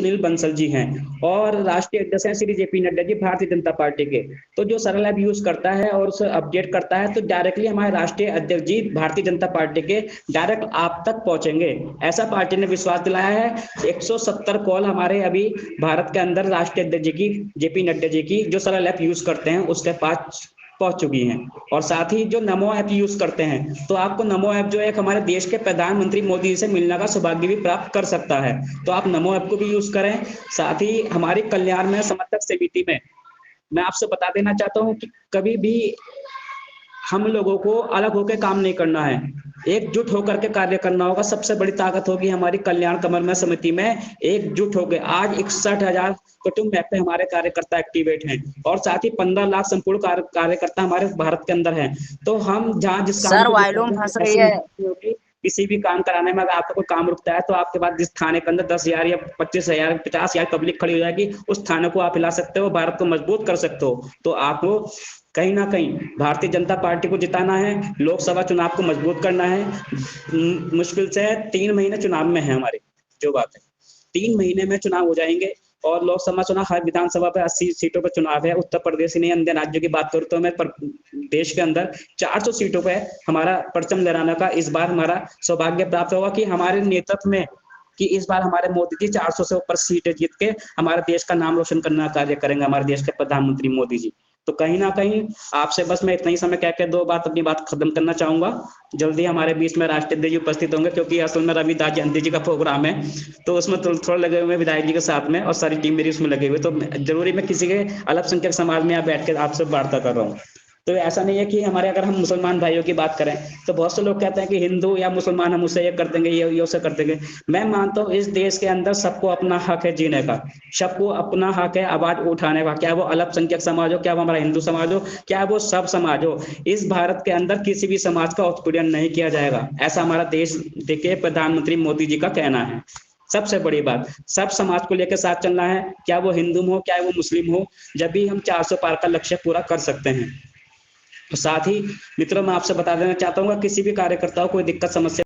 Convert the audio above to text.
सुनील बंसल जी हैं और राष्ट्रीय अध्यक्ष हैं श्री जेपी नड्डा जी भारतीय जनता पार्टी के। तो जो सरल ऐप यूज करता है और उसे अपडेट करता है तो डायरेक्टली हमारे राष्ट्रीय अध्यक्ष जी भारतीय जनता पार्टी के डायरेक्ट आप तक पहुंचेंगे, ऐसा पार्टी ने विश्वास दिलाया है। 170 कॉल हमारे अभी भारत के अंदर राष्ट्रीय अध्यक्ष जी की, जेपी नड्डा जी की, जो सरल ऐप यूज करते हैं उसके पास पहुंच चुकी हैं। और साथ ही जो नमो ऐप यूज करते हैं तो आपको नमो ऐप जो है हमारे देश के प्रधानमंत्री मोदी जी से मिलने का सौभाग्य भी प्राप्त कर सकता है, तो आप नमो ऐप को भी यूज करें। साथ ही हमारी कल्याण में समर्थक समिति में मैं आपसे बता देना चाहता हूं कि कभी भी हम लोगों को अलग होकर काम नहीं करना है, एकजुट होकर के कार्य करना होगा। सबसे बड़ी ताकत होगी हमारी कल्याण समन्वय समिति में एकजुट हो गए। आज 61,000 कुटुंब ऐप पे हमारे कार्यकर्ता एक्टिवेट हैं और साथ ही 15 लाख संपूर्ण कार्यकर्ता हमारे भारत के अंदर हैं। तो हम जहाँ जिस काम सर को वॉल्यूम फंस रही ऐसी है। होगी, किसी भी काम कराने में अगर आपका कोई काम रुकता है तो आपके पास जिस थाने के अंदर 10,000 या 25,000 50,000 पब्लिक खड़ी हो जाएगी, उस थाने को आप हिला सकते हो, भारत को मजबूत कर सकते हो। तो आपको कहीं ना कहीं भारतीय जनता पार्टी को जिताना है, लोकसभा चुनाव को मजबूत करना है। मुश्किल से 3 महीने चुनाव में है हमारे, जो बात है 3 महीने में चुनाव हो जाएंगे। और लोकसभा चुनाव हर विधानसभा पे 80 सीटों पर चुनाव है। उत्तर प्रदेश ही नहीं, अन्य राज्यों की बात करूं तो मैं देश के अंदर 400 सीटों पे हमारा परचम लहराने का इस बार हमारा सौभाग्य प्राप्त होगा कि हमारे नेतृत्व में, कि इस बार हमारे मोदी जी 400 से ऊपर सीटें जीत के हमारे देश का नाम रोशन करने का कार्य करेंगे, हमारे देश के प्रधानमंत्री मोदी जी। तो कहीं ना कहीं आपसे बस मैं इतना ही समय कह के अपनी बात खत्म करना चाहूंगा। जल्दी हमारे बीच में राष्ट्रीय अध्यक्ष जी उपस्थित होंगे, क्योंकि असल में रविदास जयंती जी का प्रोग्राम है, तो उसमें थोड़ा लगे हुए विधायक जी के साथ में और सारी टीम मेरी उसमें लगे हुए, तो जरूरी मैं किसी के अल्पसंख्यक समाज में यहाँ बैठ के आपसे वार्ता कर रहा हूँ। तो ऐसा नहीं है कि हमारे, अगर हम मुसलमान भाइयों की बात करें तो बहुत से लोग कहते हैं कि हिंदू या मुसलमान हम उससे ये कर देंगे, ये उससे कर देंगे। मैं मानता हूँ इस देश के अंदर सबको अपना हक है जीने का, सबको अपना हक है आवाज उठाने का, क्या वो अल्पसंख्यक समाज हो, क्या वो हमारा हिंदू समाज हो, क्या वो सब समाज हो। इस भारत के अंदर किसी भी समाज का उत्पीड़न नहीं किया जाएगा, ऐसा हमारा देश के प्रधानमंत्री मोदी जी का कहना है। सबसे बड़ी बात, सब समाज को लेकर साथ चलना है, क्या वो हिंदू हो क्या वो मुस्लिम हो, जब भी हम 400 पार का लक्ष्य पूरा कर सकते हैं। तो साथ ही मित्रों मैं आपसे बता देना चाहता हूँ, किसी भी कार्यकर्ता को कोई दिक्कत समस्या